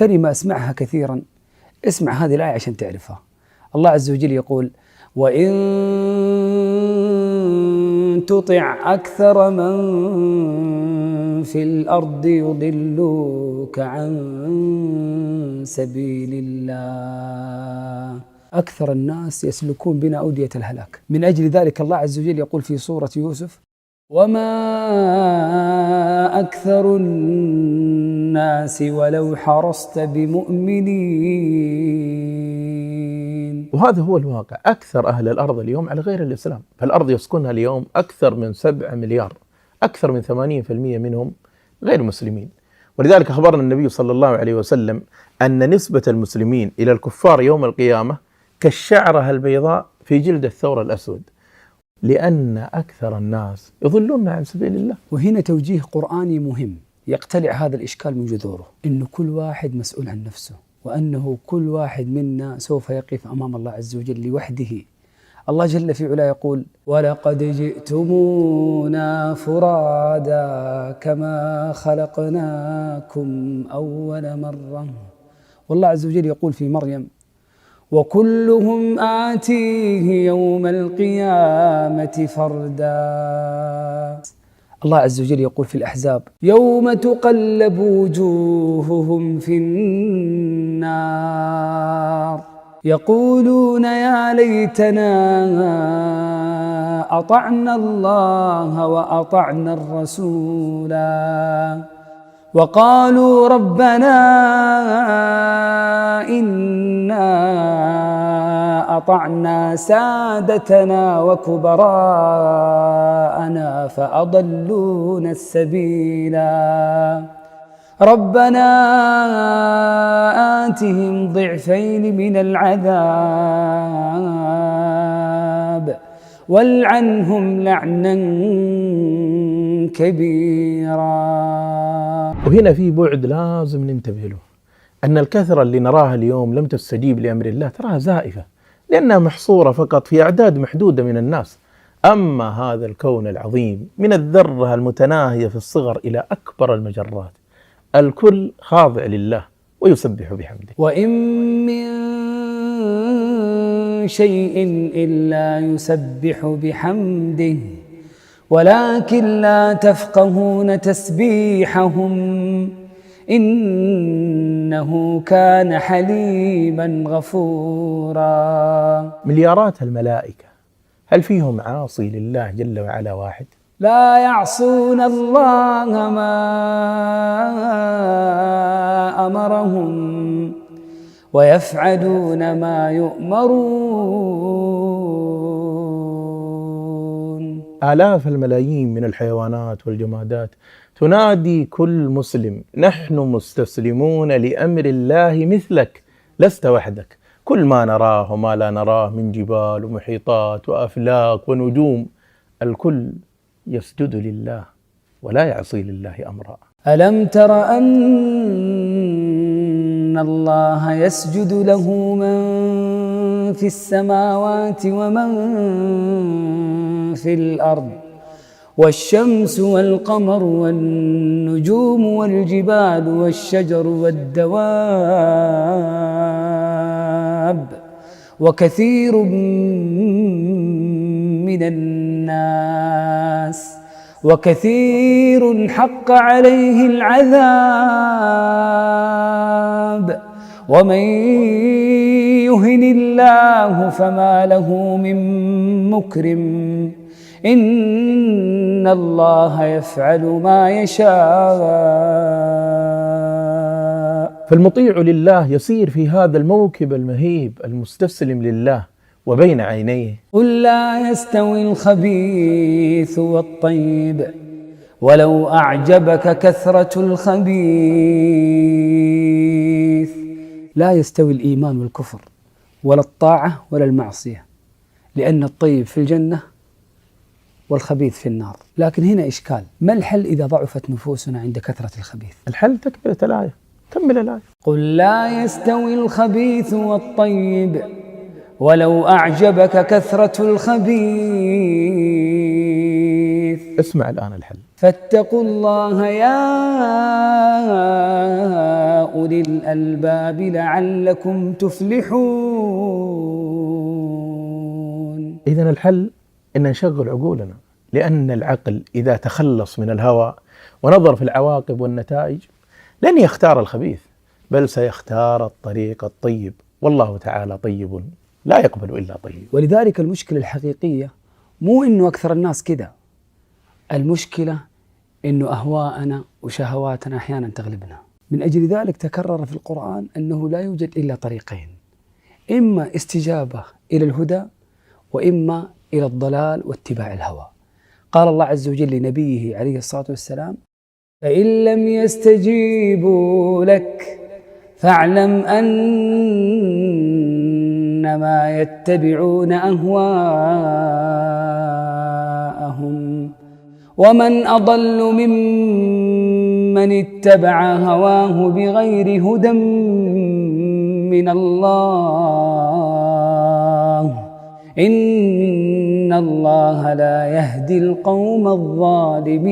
كلمة أسمعها كثيرا، اسمع هذه الآية عشان تعرفها. الله عز وجل يقول: وإن تطع أكثر من في الأرض يضلوك عن سبيل الله. أكثر الناس يسلكون بنا أودية الهلاك. من أجل ذلك الله عز وجل يقول في سورة يوسف: وما أكثر الناس ولو حرصت بمؤمنين. وهذا هو الواقع. أكثر أهل الأرض اليوم على غير الإسلام، فالأرض يسكنها اليوم أكثر من 7 مليار، أكثر من 80% منهم غير مسلمين. ولذلك أخبرنا النبي صلى الله عليه وسلم أن نسبة المسلمين إلى الكفار يوم القيامة كالشعرة البيضاء في جلد الثور الأسود، لأن أكثر الناس يضلون عن سبيل الله. وهنا توجيه قرآني مهم يقتلع هذا الإشكال من جذوره، إنه كل واحد مسؤول عن نفسه، وأنه كل واحد منا سوف يقف أمام الله عز وجل لوحده. الله جل في علاه يقول: ولقد جئتمونا فرادا كما خلقناكم أول مرة. والله عز وجل يقول في مريم: وكلهم آتيه يوم القيامة فردا. الله عز وجل يقول في الأحزاب: يوم تقلب وجوههم في النار يقولون يا ليتنا أطعنا الله وأطعنا الرسولا وقالوا ربنا إنا أطعنا سادتنا وكبراءنا فأضلونا السبيلا ربنا آتهم ضعفين من العذاب والعنهم لعنا كبيرا. وهنا في بعد لازم ننتبه له، أن الكثرة اللي نراها اليوم لم تستجيب لأمر الله تراها زائفة، لأنها محصورة فقط في أعداد محدودة من الناس. أما هذا الكون العظيم من الذرة المتناهية في الصغر إلى أكبر المجرات، الكل خاضع لله ويسبح بحمده. وإن من شيء إلا يسبح بحمده ولكن لا تفقهون تسبيحهم إنه كان حليما غفورا. مليارات الملائكة هل فيهم عاصي لله جل وعلا واحد؟ لا يعصون الله ما أمرهم ويفعلون ما يؤمرون. آلاف الملايين من الحيوانات والجمادات تنادي كل مسلم: نحن مستسلمون لأمر الله مثلك، لست وحدك. كل ما نراه وما لا نراه من جبال ومحيطات وأفلاك ونجوم، الكل يسجد لله ولا يعصي لله أمرا. ألم تر أن الله يسجد له من في السماوات ومن في الأرض والشمس والقمر والنجوم والجبال والشجر والدواب وكثير من الناس وكثير حق عليه العذاب ومن يهن الله فما له من مكرم إن الله يفعل ما يشاء. فالمطيع لله يسير في هذا الموكب المهيب المستسلم لله وبين عينيه. قل لا يستوي الخبيث والطيب ولو أعجبك كثرة الخبيث. لا يستوي الإيمان والكفر ولا الطاعة ولا المعصية، لأن الطيب في الجنة والخبيث في النار. لكن هنا إشكال: ما الحل إذا ضعفت نفوسنا عند كثرة الخبيث؟ الحل تكملة الآية، كمل الآية. قل لا يستوي الخبيث والطيب ولو أعجبك كثرة الخبيث. اسمع الآن الحل. فاتقوا الله يا أولي الألباب لعلكم تفلحون. إذن الحل إن نشغل عقولنا، لأن العقل إذا تخلص من الهوى ونظر في العواقب والنتائج لن يختار الخبيث، بل سيختار الطريق الطيب، والله تعالى طيب لا يقبل إلا طيب. ولذلك المشكلة الحقيقية مو إنه أكثر الناس كذا، المشكلة إنه أهواءنا وشهواتنا أحيانا تغلبنا. من أجل ذلك تكرر في القرآن أنه لا يوجد إلا طريقين، إما استجابة إلى الهدى وإما إلى الضلال واتباع الهوى. قال الله عز وجل لنبيه عليه الصلاة والسلام: فإن لم يستجيبوا لك فاعلم أنما يتبعون أهواءهم ومن أضل ممن اتبع هواه بغير هدى من الله إن الله لا يهدي القوم الظالمين.